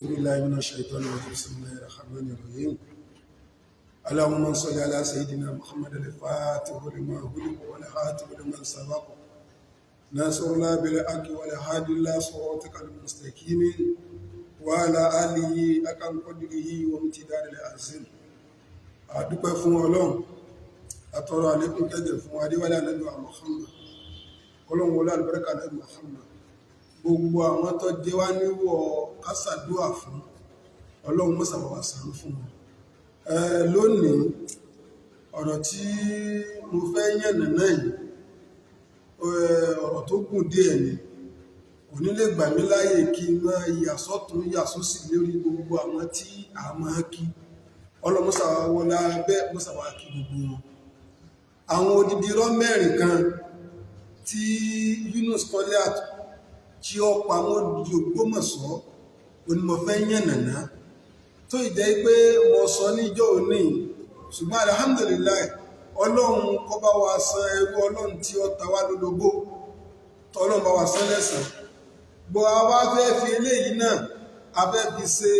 بالله من الشيطان الرجيم بسم الله الرحمن الرحيم اللهم صل على سيدنا محمد الفاتح لما أغلق والخاتم لمن سبق ناصر الله بالحق والهادي إلى صراطك المستقيم وعلى آله حق قدره وامتداد العظيم adúpẹ́ fún Ọlọ́run atọrọ àlékún kẹjẹ fún adéwálé ànábì Muhammad Ọlọ́run wọlé àlùbáríkà ànábì Muhammad gbogbo àwọn tó jẹ́ wá níwọ̀ kásàdúà fún Ọlọ́run mọ́sàbàwà sàánú fún wọn. Lónìí ọ̀rọ̀ tí mo fẹ́ yànnà náà yìí ọ̀rọ̀ tó gùn díẹ̀ ni kò ní lè gbà mí láyè kí n máa yàsọ́tún yàsósì lórí gbogbo àwọn tí a máa kí Ọlọ́run mọ́sàbàwà wọlá bẹ́ẹ̀ mọ́sàbàwà kí gbogbo wọn. Àwọn odidi irọ́ mẹ́rin kan tí Yunus Kọ́líàt tí ó pamọ́ di Ògbómọ̀ṣọ́ onímọ̀fẹ́ yànnàná tó ìjẹ́ pé mo sọ níjọ́ òní ṣùgbọ́n alhamdulillah Ọlọ́run kó bá wa san ẹrú Ọlọ́run tí ó ta wá lólobó tọ́lọ́run bá wa san lẹ́san bọ́ a wá fẹ́ fi eléyìí náà a fẹ́ fi ṣe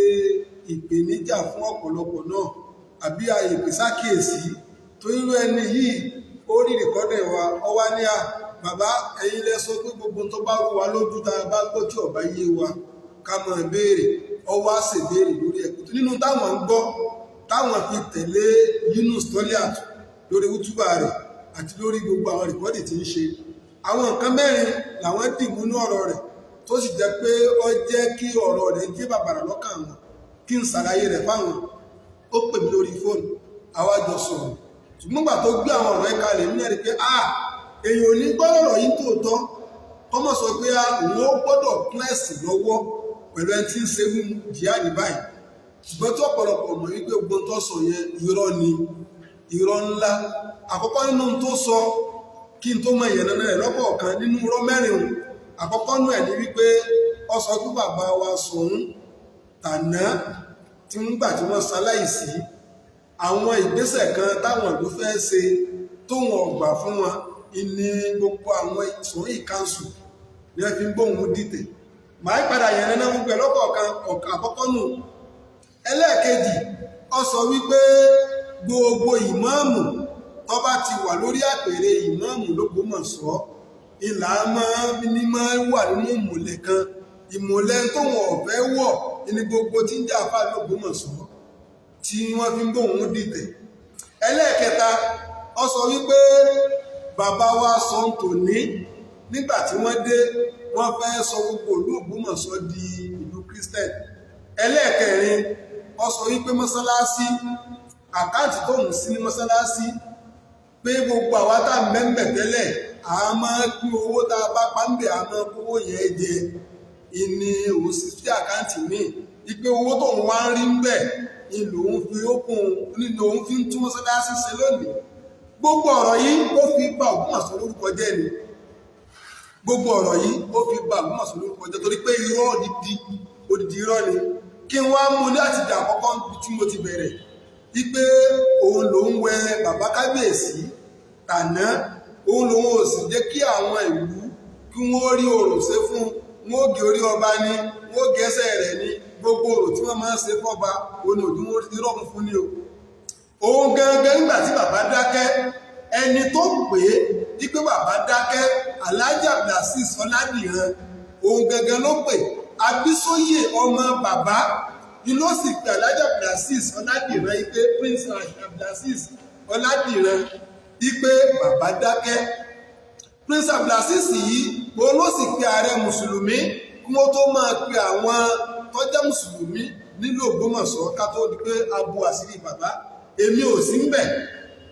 ìpèníjà fún ọ̀pọ̀lọpọ̀ náà àbí ààyè pèsákìyèsí tó irú ẹni yìí ó rí rìkọ́dẹ̀ wa ọwá ní à bàbá ẹ̀yin lẹ sọ pé gbogbo tó bá wù wá lójú tá a bá gbọ́ tí ọba yé wa ká mọ̀ béèrè ọwọ́ á sì béèrè lórí ẹ̀kọ́ tó nínú táwọn ń gbọ́ táwọn fi tẹ̀lé Yunus Kọ́líàt lórí wútúbà rẹ̀ àti lórí gbogbo àwọn rìkọ́dì tí ń ṣe àwọn nǹkan mẹ́rin làwọn dìbò ní ọ̀rọ̀ rẹ̀ tó sì jẹ́ pé ó jẹ́ kí ọ̀rọ̀ rẹ̀ jẹ́ bàbàrà lọ́kàn wọn kí n ṣàlàyé rẹ̀ fáwọn ó pè mí lórí fóònù àwa jọ sọ̀rọ̀ ṣùgbọ́n gbà tó gbé àwọn ọ̀rọ̀ ẹ̀ka lẹ̀ nílẹ̀ rí pé èèyàn ò ní gbọ́dọ̀ yìí tòótọ́ tọ́mọ̀ sọ pé òun ó gbọ́dọ̀ kún ẹ̀sìn lọ́wọ́ pẹ̀lú ẹni tí ń ṣe mú jihadi báyìí ṣùgbọ́n tí ọ̀pọ̀lọpọ̀ mọ̀ wípé gbogbo tó sọ yẹn irọ́ ni irọ́ ńlá àkọ́kọ́ nínú tó sọ kí n tó mọ ìyẹn náà rẹ̀ lọ́kọ̀ọ̀kan nínú irọ́ mẹ́rin àkọ́kọ́ nú ẹ̀ ní wípé ó sọ pé bàbá wa sọ̀hún tàná tí ń gbà tí wọ́n ṣaláìsí àwọn ìgbésẹ̀ kan táwọn ìlú fẹ́ ṣe tó wọn ọgbà fún wọn ìní gbogbo àwọn ìsòrí ìkánsù ní ẹ fi ń gbóhùn dìtẹ̀ máa padà yẹn náà gbogbo ẹlọ́kọ̀ọ̀kan ọ̀kan àkọ́kọ́ nù. Ẹlẹ́ẹ̀kejì ó sọ wípé gbogbo ìmáàmù tó bá ti wà lórí àpèrè ìmáàmù l'Ógbómọ̀ṣọ́ ìlà máa wà nínú ìmùlẹ̀ kan ìmùlẹ̀ tó wọn ọ̀fẹ́ wọ̀ ní gbogbo tí ń jà fà l'Ógbómọ̀ṣọ́ tí wọ́n fi ń gbóhùn dìtẹ̀. Ẹlẹ́ẹ̀kẹta ó sọ wípé bàbá wa sọ tòní nígbà tí wọ́n dé wọ́n fẹ́ sọ gbogbo ìlú Ògbómọ̀ṣọ́ di ìlú Christian. Ẹlẹ́ẹ̀kẹrin ó sọ wípé mọ́sálásí àkáǹtì tó ń sí ní mọ́sálásí pé gbogbo àwa tá mẹ́mẹ́ tẹ́lẹ̀ a máa pín owó tá a bá pàǹdẹ̀ a máa kówó yẹn jẹ ìní òun sì fi àkáǹtì míì wípé owó tó ń wá ń rí ń bẹ̀ ìlú òun fi ókun nínú òun fi ń tún mọ́sálásí ṣe lónìí. Gbogbo ọ̀rọ̀ yìí ó fi bà Ògbómọ̀ṣọ́ lórúkọ jẹ́ ni gbogbo ọ̀rọ̀ yìí ó fi bà Ògbómọ̀ṣọ́ lórúkọ jẹ́ torí pé irọ́ odidi irọ́ ni kí wọ́n mú láti dà àkọ́kọ́ tí mo ti bẹ̀rẹ̀ wípé òun ló ń wẹ bàbá kábíyèsí tàná òun lòun ò sì jẹ́ kí àwọn ìlú kí wọ́n rí orò ṣe fún wọn ó gé orí ọba ní wọn ó gẹ́sẹ̀ rẹ̀ ní gbogbo orò tí wọ́n máa ń ṣe fọ́ba òun ò dún rí rọ́ọ̀mù fún ni o. Òun gangan nígbà tí bàbá dákẹ́ ẹni tó pè é wípé bàbá dákẹ́ Alhaji Abdulaziz Ọládìran òun gangan ló pè Abísóyè ọmọ bàbá ni ló sì pè Alhaji Abdulaziz Ọládìran wípé Prince Abdulaziz Ọládìran wípé bàbá dákẹ́. Prince Abdulaziz yìí òun ló sì pè ààrẹ mùsùlùmí kí wọ́n tó máa pe àwọn tó jẹ́ mùsùlùmí nílùú Ògbómọ̀ṣọ́ ká tó di pé a bu àṣírí bàbá èmi ò sí ń bẹ̀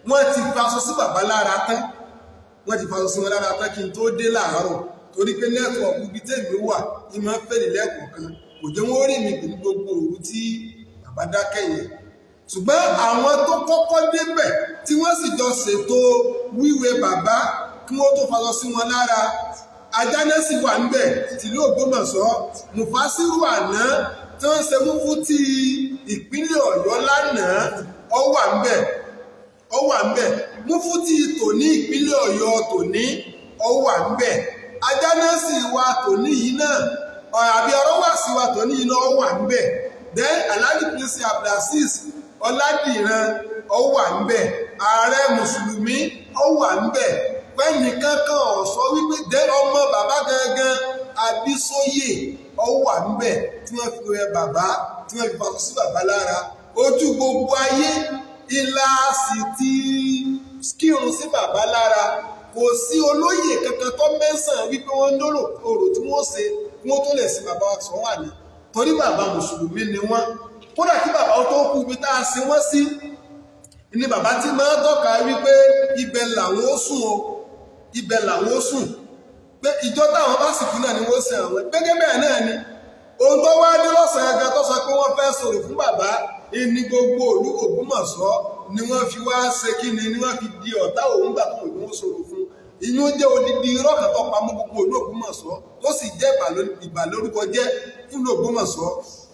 wọ́n ti faṣọ sí bàbá lára tán wọ́n ti faṣọ sí wọn lára tán kí n tó dé láàárọ̀ torí pé nẹ́ẹ̀tọ̀ọ̀kù ibi tẹ́mi wà ní máa ń fẹ́lẹ̀ lẹ́ẹ̀kọ̀ọ̀kan kò jẹ́ wọ́n rí mi pẹ̀lú gbogbo òru tí bàbá dákẹ́ yẹn. Ṣùgbọ́n àwọn tó kọ́kọ́ débẹ̀ tí wọ́n sì jọ ṣètò wíwẹ̀ bàbá kí wọ́n tó faṣọ sí wọn lára Ajánẹ́sì wà níbẹ̀ tìlú Ògbómọ̀ṣọ́ Mufasiru àná tí wọ́n ṣe Mufti ìpínlẹ̀ Ọ̀yọ́ lánàá ó wà ńbẹ̀ Mufti tòní ìpínlẹ̀ Ọ̀yọ́ tòní ó wà ńbẹ̀ Ajánẹ́sì wa tòní yìí náà àbí ọ̀rọ̀ wà sí wa tó ní iná wà níbẹ̀ then Alhaji Prince Abdulaziz Ọládìran ó wà níbẹ̀ ààrẹ mùsùlùmí ó wà níbẹ̀ pẹ́ẹ́nì kankan ọ̀sọ́ wípé then ọmọ bàbá gangan Abísóyè ó wà níbẹ̀ tí wọ́n fi wẹ bàbá tí wọ́n fi fàṣọ sí bàbá lára ojú gbogbo ayé ilá sì ti kírun sí bàbá lára kò sí olóyè kankan tó mẹ́sàn-án wípé wọ́n ń lórò orò tí wọ́n ṣe kí wọ́n tó lè sin bàbá wa sọ wà ní torí bàbá mùsùlùmí ni wọ́n kódà kí bàbá tó kú ibi tá a sin wọ́n sí ni bàbá tí máa ń tọ́ka wípé ibẹ̀ làwọn ó sùn o ibẹ̀ làwọn ó sùn pé ìjọ táwọn bá sì kú náà ni wọ́n sin àwọn gẹ́gẹ́ bẹ́ẹ̀ náà ni ohun tó wá dé lọ́sàn-án gan tó sọ pé wọ́n fẹ́ sọ̀rọ̀ fún bàbá ní gbogbo òlú Ògbómọ̀ṣọ́ ni wọ́n fi wá ṣe kí ni wọ́n fi di ọ̀tá òun gbà tó òun sọ̀rọ̀ fún inú jẹ́ odidi irọ́ kan tó pamọ́ gbogbo òlú Ògbómọ̀ṣọ́ tó sì jẹ́ ìbàlórúkọ jẹ́ fún Ògbómọ̀ṣọ́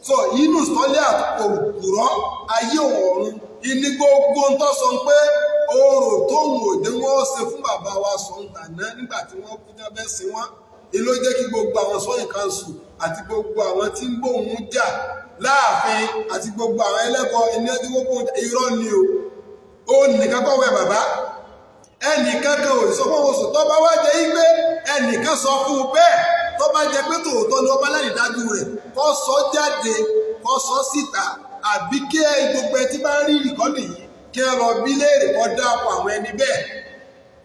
sọ inú sọ́lẹ̀ òkúrọ́ ayé ọ̀run ìní gbogbo ń tọ́ sọ pé orò tóun òde wọ́n ṣe fún bàbá wa sọ ń tàná nígbà tí wọ́n kú ní abẹ́ sí wọn ló jẹ́ kí gbogbo àwọn sọ́yìn kanṣu àti gbogbo àwọn tí ń gbóhùn jà láàfin àti gbogbo àwọn ẹlẹ́bọ ilé tí wọ́n kún irọ́ ni ó nìkan kọ́ wẹ bàbá ẹnìkan kan ò sọ fún oṣù tó bá wá jẹ́ igbe ẹnìkan sọ fún un bẹ́ẹ̀ tó bá jẹ́ pé tòótọ́ ni ọba láti dájú rẹ̀ kó sọ jáde kó sọ síta àbí kí gbogbo ẹ tí bá rí ìkọ́nì yìí kí ẹ lọ bí léèrè kó dáàpọ̀ àwọn ẹni bẹ́ẹ̀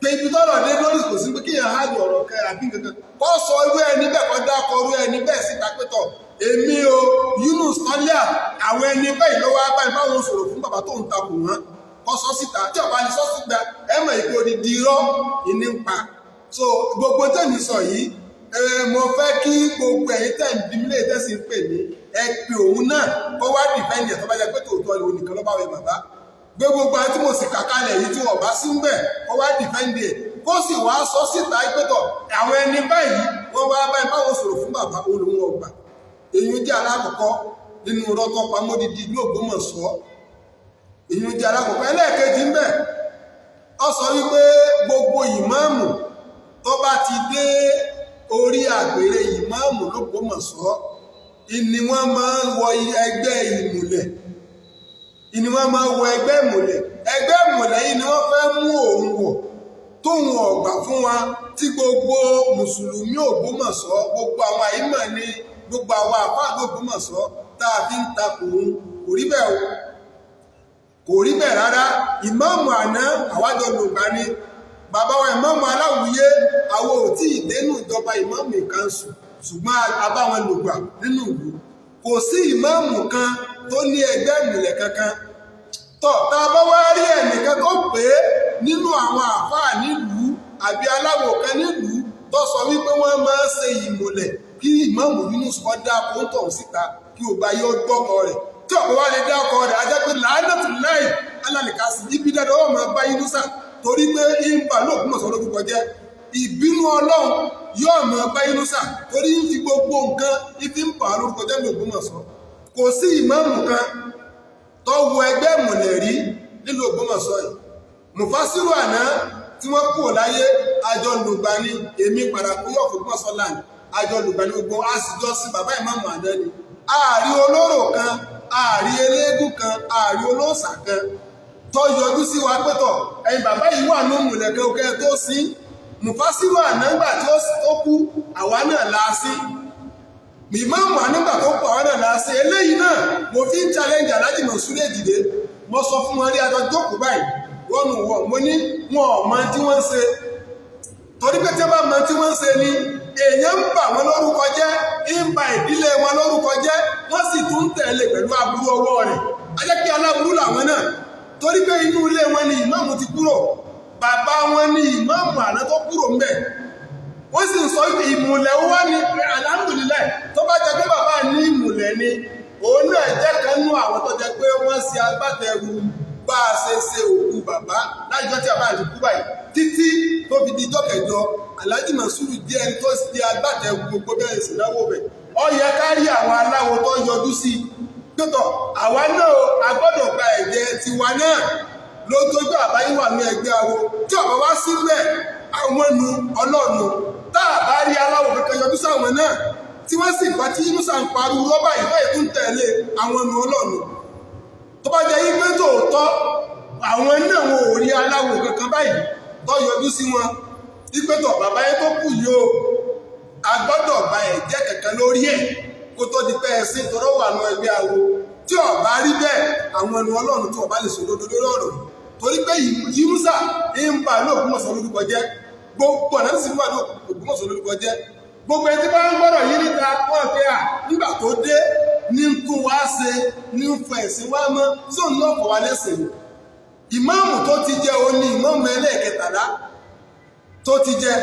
pé ibi tọ́rọ̀ dé lórí kò sí pé kí èèyàn hájì ọ̀rọ̀ kẹ àbí kankan kó sọ irú ẹni bẹ́ẹ̀ kó dáàpọ̀ irú ẹni bẹ́ẹ̀ síta pẹ́tọ̀ èmi o Yunus Tọ́líà àwọn ẹni bẹ́ẹ̀ lọ́wọ́ abáyé báwọn sọ̀rọ̀ fún bàbá tó ń takò wọn kó sọ síta tí ọba ní sọ síta ẹ mọ̀ ìpè odidi irọ́ ìní ń pa so gbogbo tẹ̀mí sọ yìí mo fẹ́ kí gbogbo ẹ̀yin tẹ̀ ń bí mílẹ̀ tẹ̀sí ń pè ní ẹ pé òun náà kó wá dìfẹ́ǹdì ẹ̀ tó bá jẹ́ pé tòótọ́ ni òun nìkan ló bá wẹ bàbá gbé gbogbo àti mo sì kàkálẹ̀ yìí tí wọ́n bá sí ń bẹ̀ kó wá dìfẹ́ǹdì ẹ̀ kó sì wá sọ síta ìpẹ́tọ̀ àwọn ẹni báyìí wọ́n wá báyìí báwọn sọ̀rọ̀ fún bàbá olùwọ̀n ọgbà èyí jẹ́ alákọ̀ọ́kọ́ nínú rọ́tọ́ pamọ́dídì ìlú Ògbómọ̀ṣọ́ èyí jẹ́ alákọ̀ọ́kọ́ ẹlẹ́ẹ̀kejì ń bẹ̀ ọ sọ wípé gbogbo ìmáàmù tó bá ti dé orí àgbèrè ìmáàmù l'Ógbómọ̀ṣọ́ ìní wọ́n máa ń wọ ẹgbẹ́ ìmùlẹ̀ ìní wọ́n máa ń wọ ẹgbẹ́ ìmùlẹ̀ yìí ni wọ́n fẹ́ mú òun wọ̀ tóun ọ̀gbà fún wa tí gbogbo mùsùlùmí Ògbómọ̀ṣọ́ gbogbo àwọn àyímọ̀ ní gbogbo àwọn àfáà l'Ógbómọ̀ṣọ́ tá a fi ń takò òun kò rí bẹ́ẹ̀ o kò rí bẹ́ẹ̀ rárá ìmáàmù àná àwájọ lògbà ni bàbá wa ìmáàmù Aláwùyé àwọn ò tí ì dénú ìjọba ìmáàmù ìkànsù ṣùgbọ́n abáwọn lògbà nínú ìlú kò sí ìmáàmù kan tó ní ẹgbẹ́ ìmùlẹ̀ kankan tọ́ tá a bá wá rí ẹnìkan tó pé nínú àwọn àfáà nílùú àbí aláwọ̀ kan nílùú tó sọ wípé wọ́n máa ń ṣe ìmùlẹ̀ kí ìmáàmù Yunus kọ́ dá kóńtọ̀ síta kí ó bá yọ gbọ́kọ̀ rẹ̀ tí ọ̀pọ̀ wá lè dá ọkọ̀ rẹ̀ ajá pé láàánàtù láì alálìkásí ibi dandan wọ́n máa bá Yunusa torí pé ìmbà l'Ógbómọ̀ṣọ́ lórúkọ jẹ́ ìbínú Ọlọ́run yóò máa bá Yunusa torí ń fi gbogbo nǹkan ifi ń bà lórúkọ jẹ́ l'Ógbómọ̀ṣọ́ kò sí ìmáàmù kan tó wọ ẹgbẹ́ ìmùlẹ̀ rí nílùú Ògbómọ̀ṣọ́ yìí Mufasiru àná tí wọ́n kúrò láyé àjọ lùgbà ní èmi padàkú yọ̀ fún Ògbómọ̀ṣọ́ láàrín àjọ lùgbà ní gbogbo àsìjọ sí bàbá ìmáàmù àná ni ààrí olóró kan ààrí eléégún kan ààrí olóòṣà kan tó yọjú sí wa pẹ́tọ̀ ẹ̀yin bàbá yìí wà ní òmùlẹ̀kẹ́ òkè tó sí Mufasiru ànágbà tí ó kú àwa náà la sí ìmáàmù ànágbà tó kú àwa náà la sí eléyìí náà mo fi ń challenge Alhaji Mansur Èjìdé mo sọ fún wọn rí adọ jókòó báyìí wọ́n nù wọ́n mo ní wọn ò mọ tí wọ́n ń ṣe torí pé tí wọ́n bá mọ tí wọ́n ń ṣe ni èèyàn ń bà wọn lórúkọ jẹ́ ń bà ìdílé wọn lórúkọ jẹ́ wọ́n sì tún ń tẹ̀lé pẹ̀lú aburú ọwọ́ rẹ̀ ajẹ́ kí aláburú làwọn náà torí pé inú ilé wọn ni ìmáàmù ti kúrò bàbá wọn ni ìmáàmù àná tó kúrò ńbẹ̀ wọ́n sì ń sọ ìmùlẹ̀ wá ní alhamdulillah tó bá jẹ́ pé bàbá ní ìmùlẹ̀ ni òun náà jẹ́ kan nú àwọn tó jẹ́ pé wọ́n ṣe agbátẹrù bá a ṣe òkú bàbá láìjọ́ tí a bá àdìkú báyìí títí tó fi di ijọ́ kẹjọ Alhaji Mansur jẹ́ ẹni tó ṣe agbátẹrù gbogbo bẹ́ẹ̀ sì náwó bẹ̀ ó yẹ ká rí àwọn aláwo tó yọjú sí tótọ̀ àwa náà a gbọ́dọ̀ gba ẹ̀jẹ̀ tiwa náà ló tójú àbáyé wà ní ẹgbẹ́ awo tí ọ̀bá wá síbẹ̀ àwọn nu ọlọ́ọ̀nù tá a bá rí aláwo kankan yọjú sáwọn náà tí wọ́n sì gbà tí Yínúsà ń pariwo rọ́bà ìfẹ́ ìtún tẹ̀lé àwọn ọmọ Ọlọ́run tó bá jẹ́ yín pé tòótọ́ àwọn náà wọn ò rí aláwo kankan báyìí tó yọjú sí wọn wípé tó bàbá yẹn tó kù yìí o a gbọ́dọ̀ ba ẹ̀jẹ̀ kankan lórí ẹ̀ kó tó di pé ẹ̀sìn tọrọ wà nù ẹgbẹ́ awo tí ó bá rí bẹ́ẹ̀ àwọn ẹnu Ọlọ́run tí ó bá lè sọ lódodo lọ́rọ̀ torí pé Yínúsà ń bà ní Ògbómọ̀ṣọ́ lórúkọ jẹ́ gbogbo ọ̀nà sì wà ní Ògbómọ̀ṣọ́ lórúkọ jẹ́ gbogbo ẹni tí bá ń gbọ́dọ̀ yí níta wọ́n pé à nígbà tó dé ní ń tún wá ṣe ní ń fọ ẹ̀sìn wá mọ́ sóun náà kọ̀ wá lẹ́sìn ìmáàmù tó ti jẹ́ òní ìmáàmù ẹlẹ́ẹ̀kẹtàlá tó ti jẹ́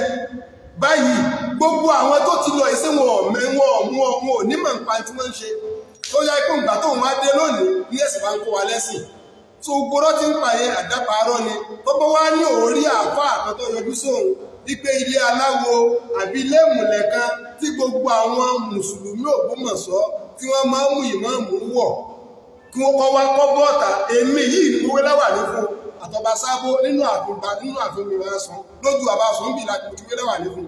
báyìí gbogbo àwọn tó ti lọ ìsìn wọn ò nímọ̀ nípa tí wọ́n ń ṣe tó yá ikú ìgbà tóun wá dé lónìí ní ẹ̀sìn wá ń kó wa lẹ́sìn tó gbọ́dọ̀ ti ń pààyẹ àdáparọ́ ni gbogbo wa ní òórí àáfà àkọ́tọ́ yọjú sóhun wípé ilé aláwo àbí ilé ìmùlẹ̀ kan tí gbogbo àwọn mùsùlùmí Ògbómọ̀ṣọ́ tí wọ́n máa ń mú ìmáàmù wọ̀ kí wọ́n kọ́ wá kọ́ bọ́ọ̀tà èmi yìí ní owó láwà ní fún àtọ́ba sábó nínú àfihàn ìwọ̀n sàn lójú àbáṣọ́ ń bì láti mo ti wé láwà ní fún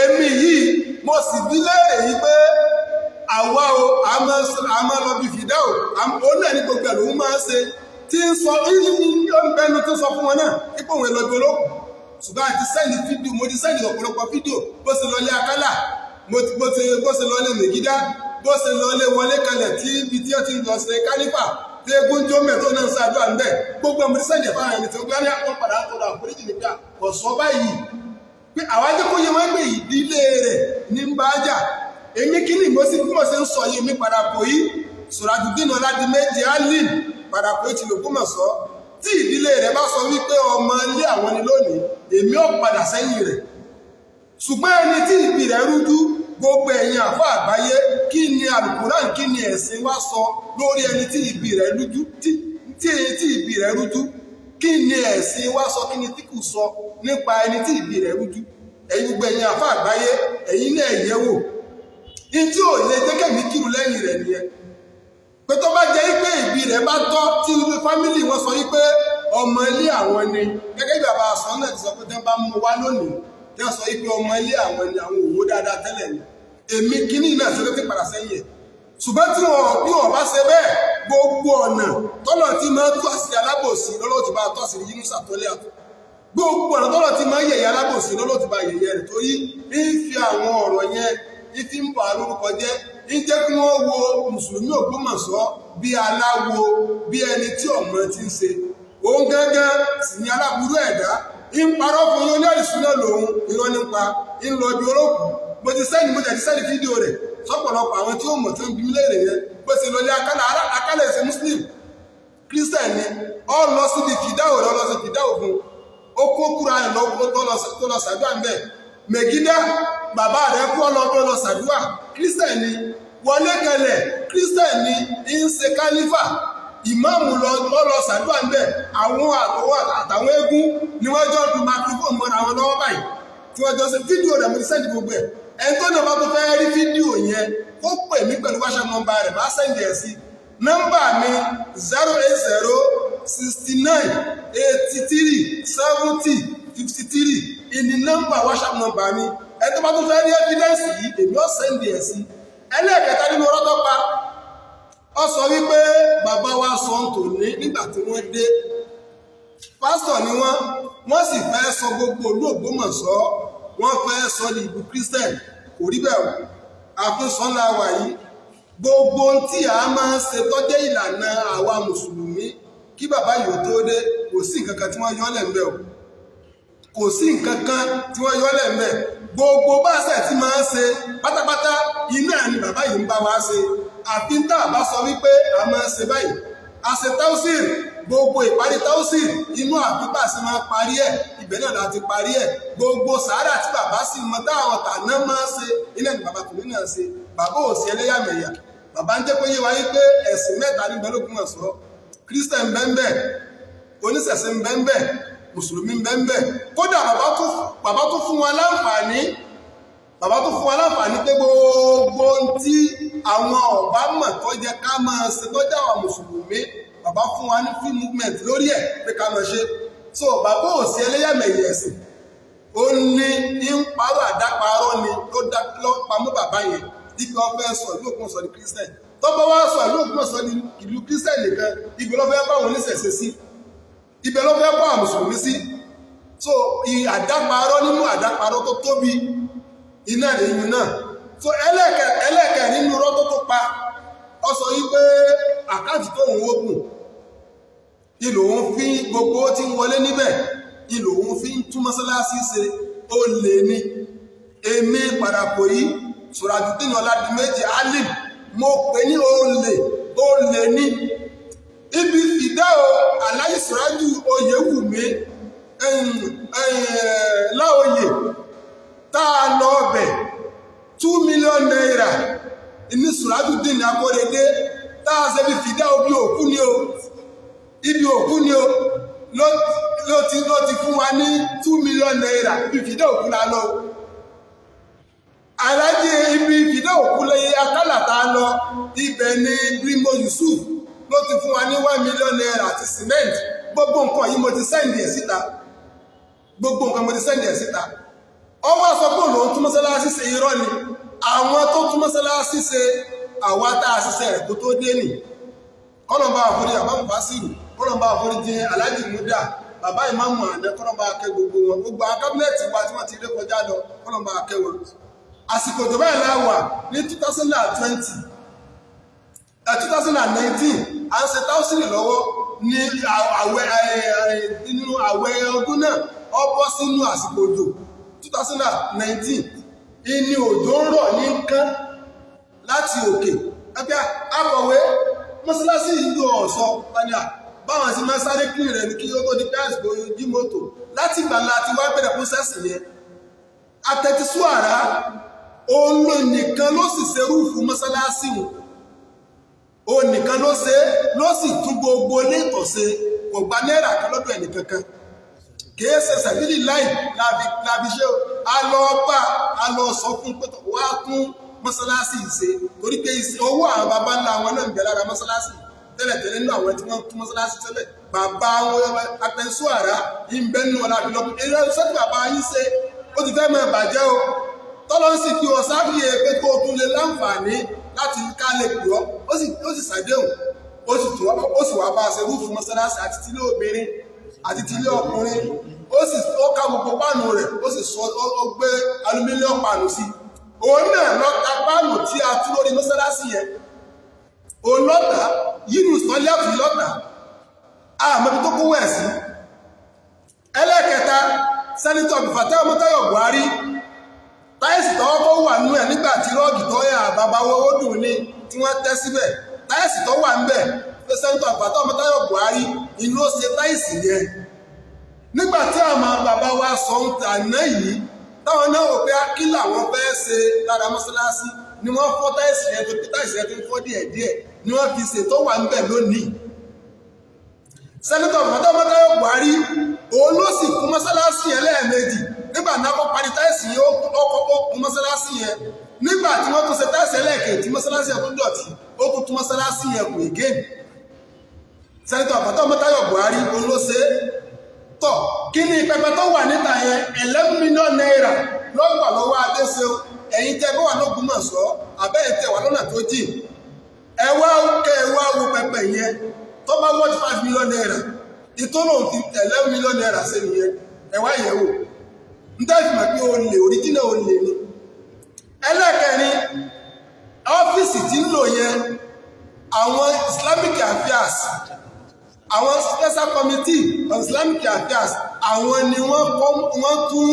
èmi yìí mo sì bí léèrè yìí pé àwa o a máa lọ bí fìdá o ó náà ní gbogbo ẹ̀rù máa ń ṣe tí ń sọ ìbẹnu tó sọ fún wọn náà ipò òun èlògbò ló ṣùgbọ́n àti sẹ́ẹ̀lì fídíò mo ti sẹ́ẹ̀lì ọ̀pọ̀lọpọ̀ fídíò bó ṣe lọlé Akálà bó ṣe lọlé Mègídá bó ṣe lọlé Wọlé Kalẹ̀ tí ibi tí ó ti lọ ṣe kálífà tí eégún jó mẹ́tò náà ń ṣàdúrà ń bẹ̀ gbogbo ọmọdé sẹ́ẹ̀lì fáwọn ẹni tí ó gbá ní àwọn padà tọrọ àforíjì nígbà kò sọ báyìí pé àwọn ajẹ́kọ̀ọ́yẹ wọn gbé ìdílé rẹ̀ ní ń bá jà èmi kí ni mo sì bí mo ṣe ń sọ yìí mi padà pò yí Sùràjùdínà Ọládìméjì Alim padà pò ti l'Ògbómọ̀ṣọ́ tí ìdílé rẹ̀ bá sọ wípé ọmọ ilé àwọn ni lónìí èmi ò padà sẹ́yìn rẹ̀ ṣùgbọ́n ẹni tí ìbí rẹ̀ rújú gbogbo ẹ̀yin àfọ àgbáyé kí ni Al-Qur'an kí ni ẹ̀sìn wa sọ lórí ẹni tí ìbí rẹ̀ rújú tí ìbí rẹ̀ rújú kí ni ẹ̀sìn wa sọ kí ni tí kò sọ nípa ẹni tí ìbí rẹ̀ rújú ẹ̀yin gbogbo ẹ̀yin àfọ àgbáyé ẹ̀yin náà yẹ̀ wò ìtí ò lè jẹ́ kẹ́mi kírun lẹ́yìn rẹ̀ nìyẹn pé tó bá jẹ́ pé ìbí rẹ̀ bá tọ́ tí fámìlì wọn sọ wípé ọmọ ilé àwọn ni gẹ́gẹ́ bí bàbá àṣọ náà ti sọ pé tẹ́ bá mú wá lónìí tẹ́ sọ wípé ọmọ ilé àwọn ni àwọn òwò dáadáa tẹ́lẹ̀ ni èmi kíní náà ṣe ló ti padà sẹ́yìn ẹ̀ ṣùgbọ́n tí bí wọn bá ṣe bẹ́ẹ̀ gbogbo ọ̀nà tọ́lọ̀ tí máa tó àṣírí alábòsí lọ́lọ́ ti bá tọ́ àṣírí Yínúsà tó lé àtọ́ gbogbo ọ̀nà tọ́lọ̀ tí máa yẹ̀yẹ́ alábòsí lọ́lọ́ ti bá yẹ̀yẹ́ rẹ̀ torí ń fi àwọn ọ̀rọ̀ yẹn ìfi ń bà lórúkọ jẹ́ ń jẹ́ kí wọ́n wo mùsùlùmí Ògbómọ̀ṣọ́ bí aláwo bí ẹni tí ọmọ ti ń ṣe òun gángan sì ní aláburú ẹ̀dá ń parọ́ fún yín ní àdìsúná lòun irọ́ nípa ń lọ bí olókù mo ti sẹ́ni fídíò rẹ̀ sọ́pọ̀lọpọ̀ àwọn tí ó mọ̀ tí ó ń bí léèrè yẹn bó ṣe lọ lé Akálà ẹ̀sẹ̀ Muslim Christian ni ọ lọ síbi fìdáwò rẹ lọ sí fìdáwò fún ó kó kúra ẹ̀ tó lọ sàdúrà ń bẹ̀ Mègídá bàbá rẹ̀ kú ọlọ́dún lọ sàdúrà Christian ni Wọlé Kalẹ̀ Christian ni ń ṣe kálífà ìmáàmù lọ sàdúrà ń bẹ̀ àwọn àtàwọn eégún ni wọ́n jọ lu microphone mọ́ra wọn lọ́wọ́ báyìí tí wọ́n jọ ṣe fídíò rẹ̀ mo ti sẹ́ndì gbogbo ẹ̀ ẹni tó náà bá tó fẹ́ rí fídíò yẹn ó pè mí pẹ̀lú WhatsApp nọ́mbà rẹ̀ bá sẹ́ndì ẹ̀ sí nọ́mbà mi 08069837053 ìní nọ́mbà WhatsApp nọ́mbà mi ẹni tó bá tó fẹ́ rí evidence yìí èmi ó sẹ́ndì ẹ̀ sí ẹlẹ́ẹ̀kẹta nínú ọ̀rọ̀ tó pa ọ sọ wípé bàbá wa sọ ń tò ní nígbà tí wọ́n dé pásítọ̀ ni wọ́n sì fẹ́ sọ gbogbo ìlú Ògbómọ̀ṣọ́ wọ́n fẹ́ sọ ní ìlú Christian kò rí bẹ́ẹ̀ àfihàn láwà yìí gbogbo tí a máa ń ṣe tọ́jẹ́ ìlànà àwa mùsùlùmí kí bàbá yìí tó dé kò sí nǹkan kan tí wọ́n yọ́lẹ̀ ń bẹ̀ o kò sí nǹkan kan tí wọ́n yọ́lẹ̀ ń bẹ̀ gbogbo bá ṣe tí máa ń ṣe pátápátá iná ni bàbá yìí ń bá wa ṣe àfi tá a bá sọ wípé a máa ń ṣe báyìí a ṣe táwùsìr gbogbo ìparí táwùsìr inú àbíbà sí máa parí ẹ̀ ibẹ̀ náà láti parí ẹ̀ gbogbo sàárà tí bàbá sì mọ táwọn tàná máa ń ṣe iná ni bàbá tòun náà ṣe bàbá ò sí ẹlẹ́yàmẹ̀yà bàbá ń jẹ́ pé yé wa yí pé ẹ̀sìn mẹ́ta ní Ògbómọ̀ṣọ́ Christian bẹ́ẹ̀ oníṣẹ̀ṣe bẹ́ẹ̀ mùsùlùmí bẹ́ẹ̀ kódà bàbá tó fún wa láǹfààní pé gbogbo tí àwọn ọ̀bá mọ̀ tó jẹ́ ká máa ṣe tó jẹ́ àwọn mùsùlùmí bàbá fún wa ní free movement lórí ẹ̀ pé ká máa ṣe so bàbá ò sí ẹlẹ́yàmẹ̀yà ẹ̀sìn ó ní ń parọ́ àdáparọ́ ni ló pamọ́ bàbá yẹn dípẹ́ wọ́n fẹ́ sọ ìlú Ògbómọ̀ṣọ́ ní Christian tó bá wá sọ ìlú Ògbómọ̀ṣọ́ ní ìlú Christian nìkan ibẹ̀ ló fẹ́ bá wọn oníṣẹ̀ṣe sí ibẹ̀ ló fẹ́ bá àwọn mùsùlùmí sí so àdáparọ́ nínú àdáparọ́ tó tóbi iná lẹ́yìn náà so ẹlẹ́kẹ̀ nínú rọ́ tó pa ọ sọ yí pé àkáǹtì tó ń wókùn ìlò òun fi gbogbo tí ń wọlé níbẹ̀ ìlò òun fi ń tún mọ́sálásí ṣe ó lè ní èmi padàpọ̀ yìí Surajudeen Ọládìméjì alim mo pè ní ó lè ní ibi fìdáò Alhaji Suraju Oyewumi Láòyè tá a lọ ọbẹ̀ 2 million naira ní Surajudeen Akóredé tá a ṣe bí fìdáò bí òkú ni o ibi òkú ni o ló ti fún wa ní 2 million naira ibi fìdáò òkú la lọ alájí ibi fìdáò òkú lẹ́yìn akálà tá a lọ ibẹ̀ ni Brimo Yusuf ló ti fún wa ní 1 million naira àti cement gbogbo nǹkan yìí mo ti sẹ́ndì ẹ̀ síta ọwọ́ sọ pé òun tún mọ́sálásí ṣe irọ́ ni àwọn tó tún mọ́sálásí ṣe àwa tá a ṣiṣẹ́ rẹ̀ kó tó dé nì kọ́nàmbá àforí àbámu fásirù kọ́nàmbá àforí jẹ aláàjì múdà bàbá ìmáàmù àná kọ́nàmbá akẹ́ gbogbo wọn gbogbo akábínẹ̀tì wa tí wọ́n ti lé kọjá lọ kọ́nàmbá akẹ́ wọn àsìkò tó báyìí láwà ní 2019 à ń ṣe táwùsìlì lọ́wọ́ ní nínú àwẹ̀ ọdún náà ọ bọ́ sínú àsìkò òjò 2019 ìní òjò ń rọ̀ ní kán láti òkè ẹgbẹ́ akọ̀wé mọ́sálásí ìlú ọ̀sọ́ tania báwọn sí máa sáré kí rẹ̀ ní kí ó tó di pé àsìkò jí mọ́tò láti ìgbà láti wá bẹ̀rẹ̀ pósẹ́sì yẹn atẹ́tísú àrá òun nìkan ló sì ṣe rúùfù mọ́sálásí wọn òun nìkan ló sì tún gbogbo ilé ìtọ̀ṣe kò gba náírà kan lọ́dọ̀ ẹnì kankan kìí ṣe sàbílì láì lábi ṣe a lọ sọ fún pẹ́tọ̀ wá tún mọ́sálásí ṣe torí pé owó àwọn bàbá ńlá wọn náà ń bẹ lára mọ́sálásí tẹ́lẹ̀tẹ́lẹ̀ nínú àwọn tí wọ́n tún mọ́sálásí tẹ́lẹ̀ bàbá wọn atẹ́sù àrá ìbẹ́ nínú ọ̀la àbí lọ́pọ̀ eré sẹ́tì bàbá yín ṣe ó ti fẹ́ mọ́ bàjẹ́ o tọ́lọ́ sì kí ọ sáfìyè pé kó o tún lè láǹfààní láti ká lè pè ọ́ ó sì ṣàdéhùn ó sì wá bá a ṣe rúfù mọ́sálásí àti tílé obìnrin àti tílé ọkùnrin ó ká gbogbo páànù rẹ̀ ó sì sọ ó gbé alumíníọ̀mù páànù sí òun náà lọ́ta páànù tí a tú lórí mọ́sálásí yẹn òun lọ́ta yínú sọ́lé àti lọ́ta àmọ́bí tó kówó ẹ̀ sí ẹlẹ́kẹta sẹ́nitọ̀ Fatai Ọmọ́táyọ̀ Buhari táìsì tọ́wọ́ tó wà nú ẹ̀ nígbà tí rọ́ọ̀gì tó yà bàbá owó dùn ní tí wọ́n tẹ́ síbẹ̀ táìsì tó wà ń bẹ̀ pé sẹ́nitọ̀ Fatai Ọmọ́táyọ̀ Buhari inú ó ṣe táìsì yẹn nígbà tí àwọn bàbá wa sọ ń tà náà yìí táwọn náà wò pé kí làwọn fẹ́ ṣe lára mọ́sálásí ni wọ́n fọ́ táìsì yẹn tó pé táìsì yẹn tó ń fọ́ díẹ̀díẹ̀ ni wọ́n fi ṣe tó wà ń bẹ̀ lónìí sẹ́nitọ̀ Fatai Ọmọ́táyọ̀ Buhari òun ló sì kún mọ́sálásí yẹn lẹ́ẹ̀mejì nígbà náà kọ́ parí táìsì yẹn ó kún mọ́sálásí yẹn nígbà tí wọ́n tún ṣe táìsì ẹlẹ́ẹ̀kejì tí mọ́sálásí yẹn tó dọ̀tí ó tún mọ́sálásí yẹn kù again sẹ́nitọ̀ Fatai Ọmọ́táyọ̀ Buhari òun ló ṣe tọ̀ kí ni pẹpẹ tó wà níta yẹn 11 million naira lọ́gbà lọ́wọ́ Adéṣeun ẹ̀yin tẹ́ bọ́ wà l'Ógbómọ̀ṣọ́ àbẹ́yìn tẹ́ wà lọ́nà tó jìn ẹ wá wo pẹpẹ yẹn tó bá wọ́n 5 million naira ìtọ́nà òfin 11 million naira sí nìyẹn ẹ wá yẹ̀ wò ń tẹ́sí mọ̀ pé olè oríjìnà olè ni ẹlẹ́kẹ̀rin ọ́fíìsì tí ń lò yẹn àwọn Islamic Affairs àwọn special committee of Islamic Affairs àwọn ni wọ́n tún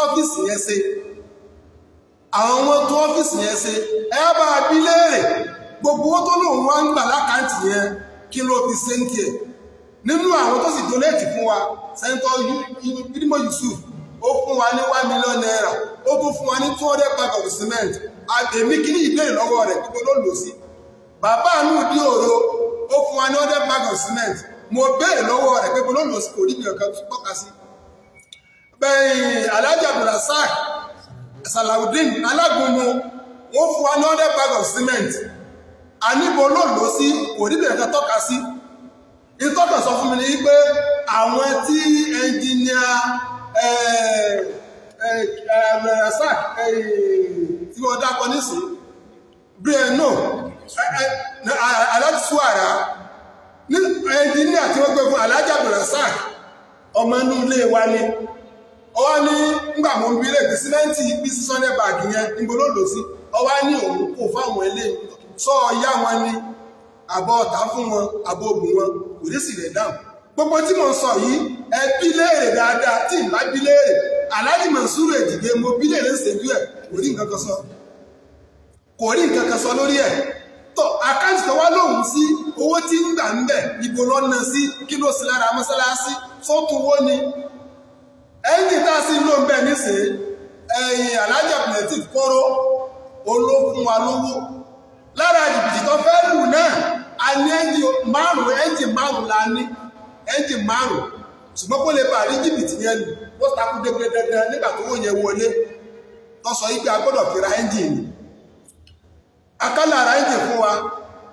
ọ́fíìsì yẹn ṣe ẹ bá a bí léèrè gbogbo owó tó lòun wá ń gbà lákàntì yẹn kí ló fi ṣe ń tiẹ̀ nínú àwọn tó sì donate fún wa sẹ́ńtọ́ Brimo Yusuf ó fún wa ní 1 million naira ó tún fún wa ní 200 bag of cement èmi kí ní ìbéèrè lọ́wọ́ rẹ̀ gbogbo ló lò sí bàbá àánú dí òro ó fún wa ní 100 bag of cement mo béèrè lọ́wọ́ rẹ̀ gbogbo ló lò sí kò rí mi ọ̀kan tọ́ka sí bẹ́ẹ̀ Alhaji Abdulrasaq Salawudeen Alágúnmu wọ́n fún wa ní 100 bag of cement àníbo ló lò sí kò rí mi ọ̀kan tọ́ka sí ìtọ́kàn sọ fún mi ní pé àwọn tí ẹnjìníà Rasak tí wọ́n dákọ nísìn Breno Aláàjì Suara ní ẹnjìníà tí wọ́n gbé fún Aláàjì Abdulrasak ọmọ inú ilé wa ni ọwá ní ngbà mọ́ ń bílẹ̀ tí símẹ́ǹtì bí 600 báàgì yẹn níbo ló lò sí ọwá ní òun kò fáwọn ilé sọ ọyá wọn ní àbọ̀ ọ̀tá fún wọn àbọ̀ ògùn wọn kò ní sì rẹ̀ dáhùn gbogbo tí mo sọ yìí ẹ bí léèrè dáadáa tí ìbá bí léèrè Alhaji Mansuru Ejide mo bí léèrè ń ṣèjú ẹ kò rí nǹkan kan sọ lórí ẹ tọ àkáǹtì tó wá lóhùn sí owó tí ń gbà ń bẹ ibo lọ́nà sí kí ló sí lára mọ́sálásí sọ́tún owó ni ẹ̀yìn tá a sì ló ń bẹ nísìnyí ẹ̀yìn Alhaji Abdulateef Koro olókun wa lówó lára jìbìtì tó fẹ́ lù náà a ní ẹ̀jìn márùn la ní ẹ̀jìn márùn ṣùgbọ́n kó lè bá rí jìbìtì yẹn lù ó takú dẹ́gbẹ́dẹ́gbẹ́ nígbà tó wó yẹn wọlé tó sọ yí pé a gbọ́dọ̀ fi ra ẹ̀jìn ni akálà ara ẹ̀jìn fún wa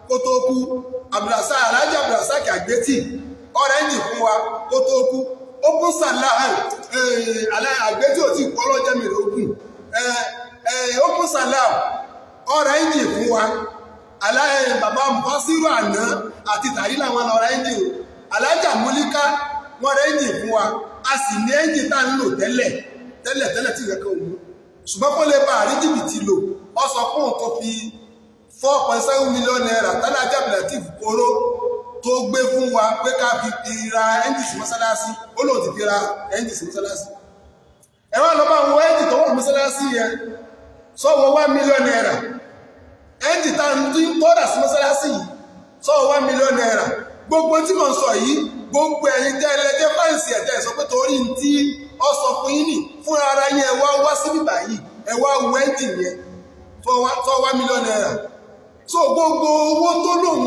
kó tó kú Alhaji Abdulrasak Àgbétì ọ̀rọ̀ ẹ̀jìn fún wa kó tó kú open salah Àgbétì ò tí kọ́ lọ́jọ́ mi lógún open salah ọ̀rọ̀ ẹ̀jìn fún wa bàbá Mufasiru àná àti tàrí làwọn ọ̀rọ̀ ẹ̀jìn Alájà Múlíká wọ́n rẹ̀ ẹ̀jìn fún wa a sì ní ẹ̀jìn tá ń lò tẹ́lẹ̀ tí ìrẹ́kẹ́ òun ṣùgbọ́n kó lè bá àrí jìbìtì lò ọ sọ fún òun tó fi 4.7 million naira Alhaji Abdulateef Koro tó gbé fún wa pé ká fi ra ẹ̀jìn sí mọ́sálásí ó lòun ti fi ra ẹ̀jìn sí mọ́sálásí ẹ wá lọ bá wo ẹ̀jìn tó wọ́n mọ́sálásí yẹn sọ́wọ́ 1 million naira ẹ̀jìn tá ń tọ́dà sí mọ́sálásí yìí sọ́wọ́ 1 million naira gbogbo tí mo ń sọ yìí gbogbo ẹ̀yin tẹ́ ẹlẹ́jẹ́ fáǹsì ẹ̀tẹ́ sọ pé torí tí ọ sọ fún yín nì fún ara yín ẹ wá sí bíbà yìí ẹ wá wo ẹ́ńjìn yẹn tó 1 million naira so gbogbo owó tó lòun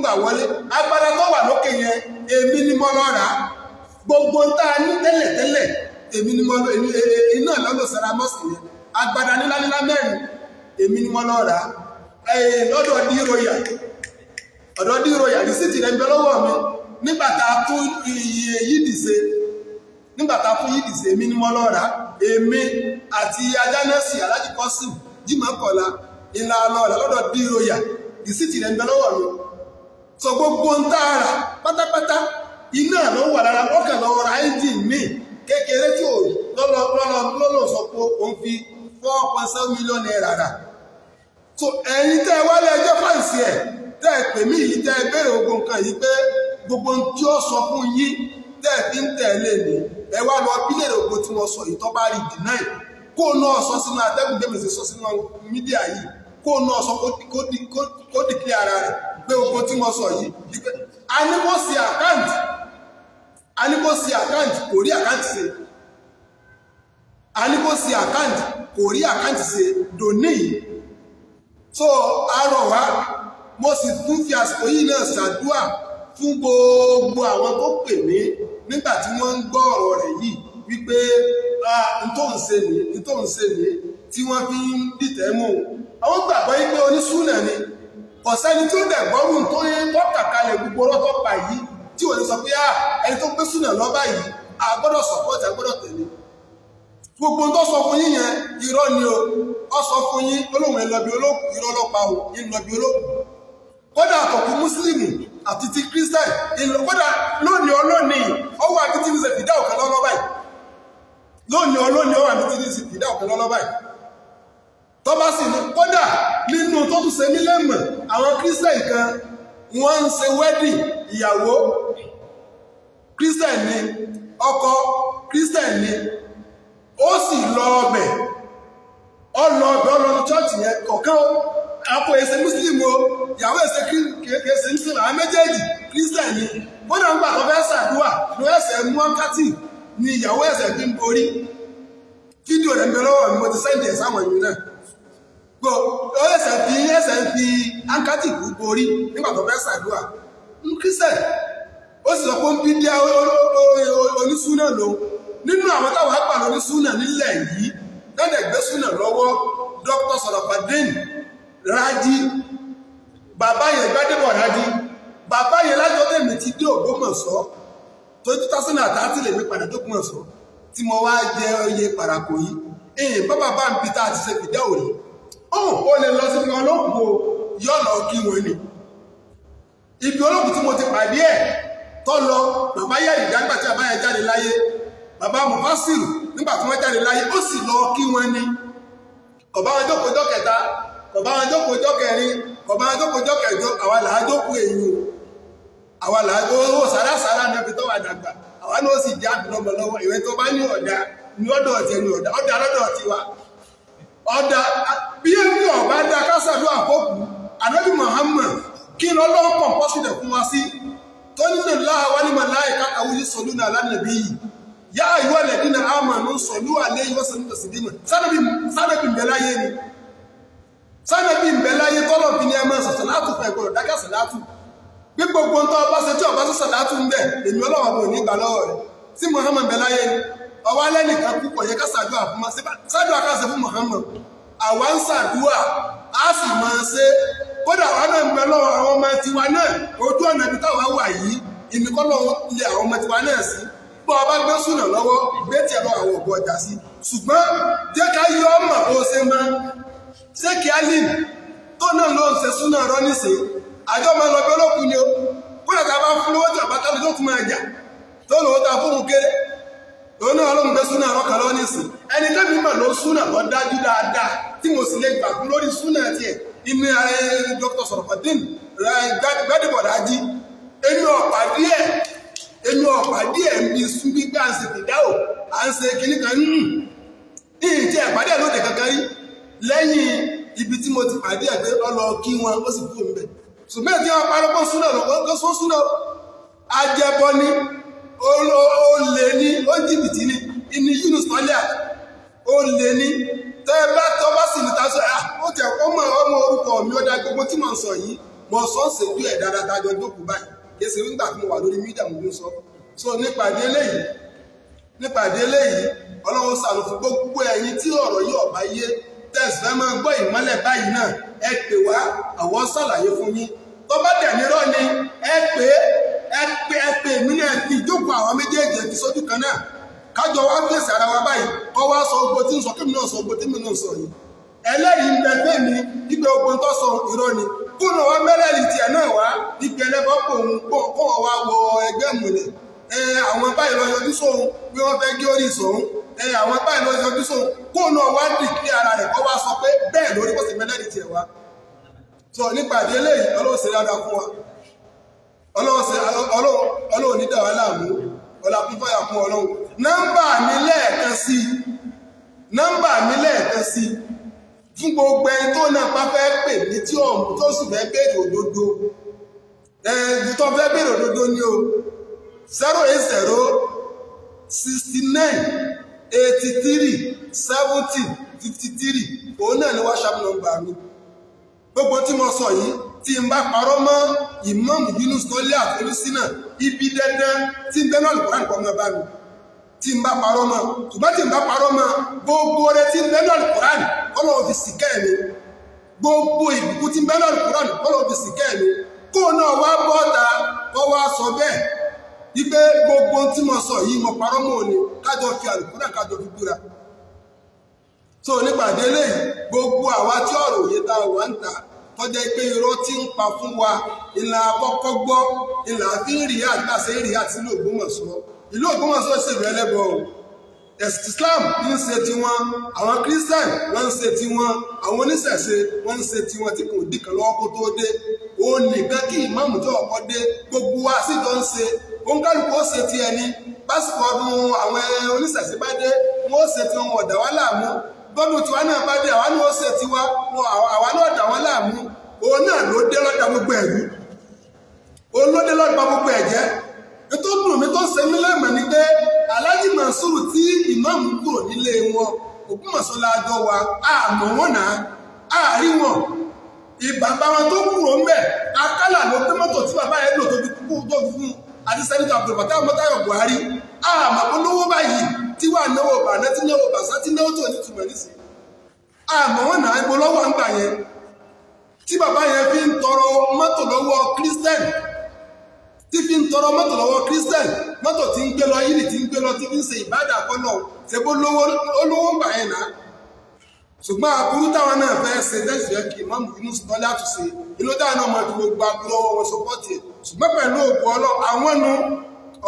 gbà wọlé agbára tó wà lókè yẹn èmi ni mo lọ rà á gbogbo ń tá a ní tẹ́lẹ̀ èmi ni mo lọ iná lọ́lọ́ sára mọ́sì yẹn agbára nílá mẹ́rin èmi ni mo lọ rà á lọ́dọ̀ D-Royal rìsíìtì rẹ̀ ń bẹ lọ́wọ́ mi nígbàtà fún yídì ṣe èmi ni mo lọ rà èmi àti ajánẹ́sì Alhaji Kọ́sìm Jímọ̀kọ́lá ìlà lọ́ọ̀lá lọ́dọ̀ D-Royal rìsíìtì rẹ̀ ń bẹ lọ́wọ́ mi sọ gbogbo ń tààrà pátápátá iná ló wà lára ọkàn lọ́wọ́ ra ẹ́ńjìn mi kékeré tí ò lọ́lọ́ sọ pé òun fi 4.7 million naira rà so ẹ̀yin tẹ́ wálé ẹjọ́ fáǹsì ẹ̀ tẹ́ pè mí yìí tẹ́ bẹ̀rẹ̀ gbogbo nǹkan yìí pé gbogbo tí ó sọ fún yín tẹ́ fi ń tẹ̀lé ní ẹ wá lọ bílẹ̀ gbogbo tí wọ́n sọ yìí tó bá rí deny kó náà sọ sínú atẹ́gùn dẹ́mi sí sọ sínú mídíà yìí kó náà sọ kó dìkí ara rẹ̀ pé gbogbo tí wọ́n sọ yìí a ní kó sí àkáǹtì kò rí àkáǹtì ṣe dòní yìí so arọ̀ wá mo sì tún fi àsìkò yìí náà ṣàdúà fún gbogbo àwọn tó pè mí nígbà tí wọ́n ń gbọ́ ọ̀rọ̀ rẹ̀ yìí wípé n tó ń ṣe ní tí wọ́n fi ń dìtẹ̀ mú àwọn gbàgbọ́ yìí pé onísúnà ni ọ̀sẹ́ni tí ó dẹ̀ gbọ́rùn tó yẹ tọ́kà kalẹ̀ gbogbo ọlọ́tọ́ pa yìí tí ò ní sọ pé ẹni tó gbé súnà lọ́bà yìí a gbọ́dọ̀ support a gbọ́dọ̀ tẹ̀lé gbogbo tó sọ fún yín yẹn irọ́ ni ó sọ fún yín olóhùn ẹlọ́bí olókùn irọ́ lọ́pàá ìlọ́bí olókùn kódà àkọ́kù mùsùlùmí àti ti kírísítẹ̀n ìlú kódà lónìí ọlọ́nìí ọwọ́ àbí tí ní ṣe fìdá òkè lọ́lọ́ báyìí ọwọ́ àbí tí ní ṣe fìdá òkè lọ́lọ́ báyìí tó bá sì ní kódà nínú tó tún ṣe nílẹ̀ mọ̀ àwọn kírísítẹ̀n kan wọ́n ń ṣe wedding ìyàwó kírísítẹ̀n ni ọkọ kírísítẹ̀n ni ó sì lọ ọbẹ̀ ọlọ́run chọ́ọ̀chì yẹn kọ̀ọ̀kan àpò ẹsẹ̀ muslim o ìyàwó ẹsẹ̀ kẹsẹ̀ muslim àwọn méjèèjì christian ni bọ́dà ń gbà tó fẹ́ ṣàdúrà ló ẹsẹ̀ mú áńkátì ni ìyàwó ẹsẹ̀ fi ń borí fídíò rẹ̀ ń bẹ lọ́wọ́ mi mo ti sẹ́ǹdì ẹ̀ sáwọn ìlú náà gbọ́ ẹsẹ̀ fi áńkátì kú borí nígbà tó fẹ́ ṣàdúrà ń christian ó sì sọ pé ń bí díẹ̀ onísúnà lò nínú àwọn táwọn àgbà onísúnà nílẹ̀ yìí lọ́dẹ̀ gbé súnà lọ́wọ́ Dr. Sọ̀rọ̀fàdín Rájí bàbá yẹn Gbádébọ̀ Rájí bàbá yẹn lájọ́ tẹ̀mí ti dé Ògbómọ̀ṣọ́ tó 2030 lè mi padà d'Ógbómọ̀ṣọ́ tí mo wá jẹ oyè Parakou yìí èyí bàbá bá ń bi tá a ti ṣe fìdá òní ó lè lọ sí ọlọ́pù yọ́ lọ kí wọn ni ibi olóògùn tí mo ti pàdé ẹ̀ tó lọ bàbá yẹ ìdágbà tí bàbá yẹn jáde láyé bàbá Mufasiru nígbà tí wọ́n jáde láyé ó sì lọ kí wọn ni kọ̀bá wọn jókòó ọjọ́ kẹta kọ̀bá wọn jókòó ọjọ́ kẹrin kọ̀bá wọn jókòó ọjọ́ kẹjọ àwa làá jókòó èyí o àwa làá owó sàrásàrá ní ọbí tó wà dàgbà àwa náà sì jẹ́ àbìlọ́mọ lọ́wọ́ ìwé tó bá ní ọ̀dà ní ọ̀dọ̀ ọ̀tí ẹni ọ̀dà lọ́dọ̀ tiwa ọ̀dà bí ẹni ọ̀bá dá kásàdúrà àkókù ànábì Muhammad kí ni ọlọ́run pọ̀ pọ́ sílẹ̀ fún wa sí tó nínú láàwá ní màláì kákàwú yìí sọ̀lú náà lánàbí yìí yá àyíwá lẹ̀dí na àmànú sọ̀lú àlẹ́ yìí wọ́n sọ̀lú tẹ̀sídìmọ̀ sánàbí mbẹ̀láyé ni sánàbí mbẹ̀láyé tọ́lọ̀ fi ní ẹmọ sàṣàlátù fẹ́ gbọ́dọ̀ dákẹ́ sàlátù bí gbogbo ntọ́ ọba ṣe tí ọba ṣe sàlátù ń bẹ̀ èmi ọlọ́wọ́ bò ní ìgbà lọ́wọ́ rẹ̀ sí Muhammad mbẹ̀láyé ni ọwọ́ alẹ́ nìkan púpọ̀ yẹ ká ṣàdúrà fún ma ṣàdúrà ká ṣe fún Muhammad àwa ń ṣàdúrà á sì máa ṣe kódà wà náà ń bẹ lọ́wọ́ àwọn ọmọ tiwa náà ojú ọ̀nà ibi táwa wà yìí ìmìkọ́lọ́ ilé àwọn ọmọ tiwa náà sí bọ́ ọba gbé súnà lọ́wọ́ gbé tiẹ̀ lọ àwọn ògbó ọjà sí ṣùgbọ́n jẹ́ ká yọ ọmọ bó ṣe mọ́ ṣé kí á lè tó náà ló ń ṣe súnà rọ́ níṣe àjọ máa lọ bí olókùn ni ó kódà tá a bá fún lówó tí ọba tálẹ̀ tó tún máa jà tó lówó ta fóun kéré òun náà ló ń gbé súnà rọ́ kan lọ́ níṣe ẹni tẹ́mi mọ̀ ló súnà lọ dájú dáadáa tí mo sì lè gbà fún lórí súnà tiẹ̀ inú Dr. Sọ̀rọ̀fọ̀dín Gbádébọ̀dájí èmi ọ̀pàdé ẹ̀ ń bí sún gbígbé à ń ṣe fìdáwò à ń ṣe kìíní kan ní ìjẹ́ ìpàdé ẹ̀ lóde kankan rí lẹ́yìn ibi tí mo ti pàdé ẹ̀ pé ọlọ kí wọn ó sì kú òǹbẹ̀ ṣùgbọ́n tí wọ́n parọ́ pọ̀ súnà lọ́sọ́ súnà ajẹbọ ni olè ní ó jìbìtì ní ìní Yunus tọ́lẹ̀ olè ní tẹ́ bá tọ́ bá sì ní ta sọ ó tẹ̀ ọmọ orúkọ mi ó dá gbogbo tí mo ń sọ yìí mo sọ ń ṣèjú ẹ̀ dáadáa dájọ́ jókòó báyìí kèsì nígbà tí mo wà lórí mídíà mo ń sọ so nípàdé eléyìí Ọlọ́run ṣàánú fún gbogbo ẹ̀yin tí ọ̀rọ̀ yìí ọ̀bá yé tẹ̀sí fẹ́ máa gbọ́ ìmọ́lẹ̀ báyìí náà ẹ pè wá àwọn ṣàlàyé fún yín tó bá dẹ̀ nírọ́ ni ẹ pè mí náà fi ìjókòó àwọn méjèèjì fi sójú kan náà kájọ wá fèsì ara wa báyìí kọ́ wá sọ ogbó tí ń sọ kémi náà sọ ogbó tí mi náà sọ yìí ẹlẹ́rìí ń bẹ fẹ́mi ìgbẹ́ ogun tó sọ irọ́ ni kúnnà wá mẹ́rẹ̀ẹ̀lì tiẹ̀ náà wá ìgbẹ́ ẹlẹ́bọ̀ kó wá wọ ẹgbẹ́ ìmùlẹ̀ àwọn báyìí lọ yọjú sóhun bí wọ́n fẹ́ gé orí ìsọ̀hún àwọn báyìí lọ yọjú sóhun kúnnà wá dìkí ara rẹ̀ kọ́ wá sọ pé bẹ́ẹ̀ lórí kó sì mẹ́rẹ̀ẹ̀lì tiẹ̀ wá sọ nípàdé eléyìí Ọlọ́run ṣe dáadáa fún wa Ọlọ́run ní dà wá láàmú ọlá kún fáyà fún Ọlọ́run nọ́mbà mi lẹ́ẹ̀kan sí fún gbogbo ẹni tó náà bá fẹ́ pè ní tí ọ̀hún tó sì fẹ́ béèrè òdodo tó fẹ́ béèrè òdodo ní o 08069837053 òun náà ni WhatsApp nọ́mbà mi gbogbo tí mo sọ yìí tí n bá parọ́ mọ́ Imam Yunus tọ́lẹ̀ àforísínà ibi dandan tí n bẹ́ náà lùkọ́ láti pọ̀ mọ́ bá mi tí n bá parọ́ mọ́ ṣùgbọ́n tí n bá parọ́ mọ́ gbogbo rẹ̀ tí n bẹ́ náà lùkọ́ láti Ọlọ́run fi sìkẹ́ mi gbogbo ìbùkún tí n bẹ́ náà lùkọ́ láti Ọlọ́run fi sìkẹ́ mi kó náà wá bọ́ta kó wá sọ bẹ́ẹ̀ wípé gbogbo tí mo sọ yìí mo parọ́ mọ́ òní kájọ fi àlùkùránì náà kájọ fi búra so nípàdé eléyìí gbogbo àwa tí ọ̀rọ̀ òye tá wà ń ta tọ́jẹ́ pé irọ́ tí ń pa fún wa ìlà àkọ́kọ́ gbọ́ ìlà fi ń rí àgbàṣe rí àti ìlú Ògbómọ̀ṣọ́ ṣèlú ẹlẹ́bọ ẹ̀sìn Islam ń ṣe tiwọn àwọn Christian wọ́n ń ṣe tiwọn àwọn oníṣẹ̀ṣe wọ́n ń ṣe tiwọn tí kò dìkan lọ́wọ́ kó tó dé òun nìkan kí ìmáàmù tó ọkọ dé gbogbo wa sì jọ ń ṣe òun kálukú ó ṣe ti ẹni pásítọ̀ ọdún àwọn oníṣẹ̀ṣe bá dé wọ́n ó ṣe tiwọn ọ̀dà wá láàmú gbọ́dọ̀ tiwa náà bá dé àwa náà ṣe tiwa àwa náà dà wọ́n láàmú òun náà ló dé lọ́dà gbogbo ẹ̀rú òun ló dé lọ́dà gbogbo ẹ̀jẹ̀ ètò dùn mí tó ṣe mí lẹ́mọ̀ ni pé Alhaji Mansuru tí ìmáàmù kúrò nílé wọn Ògbómọ̀ṣọ́ lájọ wa àmọ́ wọn náà àárí wọn ìbàbá wọn tó kúrò ń bẹ̀ akálà ló pé mọ́tò tí bàbá yẹn lò tó fi kúkú tó fi fún àti sẹ́nitọ̀ Abdulfatah Mọ́táyọ̀ Buhari àmọ́ olówó báyìí tí wà náwó bàná tí náwó bàṣá tí náwó tó ní túmọ̀ nísì àmọ́ wọn náà gbọ́ lọ́wọ́ ń gbà yẹn tí bàbá yẹn fi ń tọrọ mọ́tò lọ́wọ́ Christian tí fi ń tọrọ mọ́tò lọ́wọ́ Christian, mọ́tò tí ń gbé lọ yìí tí ń gbé lọ tí fi ń ṣe ìbádà kọ́nà ṣe bó olówó ń bà yẹn náà. Ṣùgbọ́n aburú táwọn náà fẹ́ ṣe tẹ́sí fẹ́ kí Imam Yunus tọ́lá tún ṣe inú táwọn náà mọ̀ tí gbogbo aburú lọ́wọ́ wọn sọpọ́tì ẹ̀. Ṣùgbọ́n pẹ̀lú òkú àwọn nu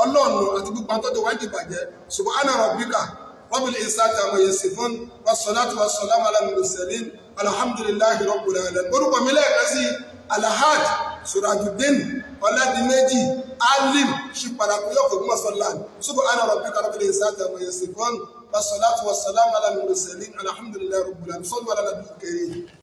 ọlọ́ọ̀nù àti gbogbo àtọ́jú wájú ìbàjẹ́ subhana rabbika rabbil izzati amma yasifun wassalatu wassalamu ala al-mursalin alhamdulillahi rabbil alamin. Orúkọ mi lẹ́ẹ̀kan sí Alhaj Surajuddin Ọládìméjì Alim Ṣíparakú yóò fògbọ́n sọ́lá subhana rabbika rabbil izzati amma yasifun wassalatu wassalamu ala al-mursalin alhamdulillahi rabbil alamin. Sallu ala nabiyil karim.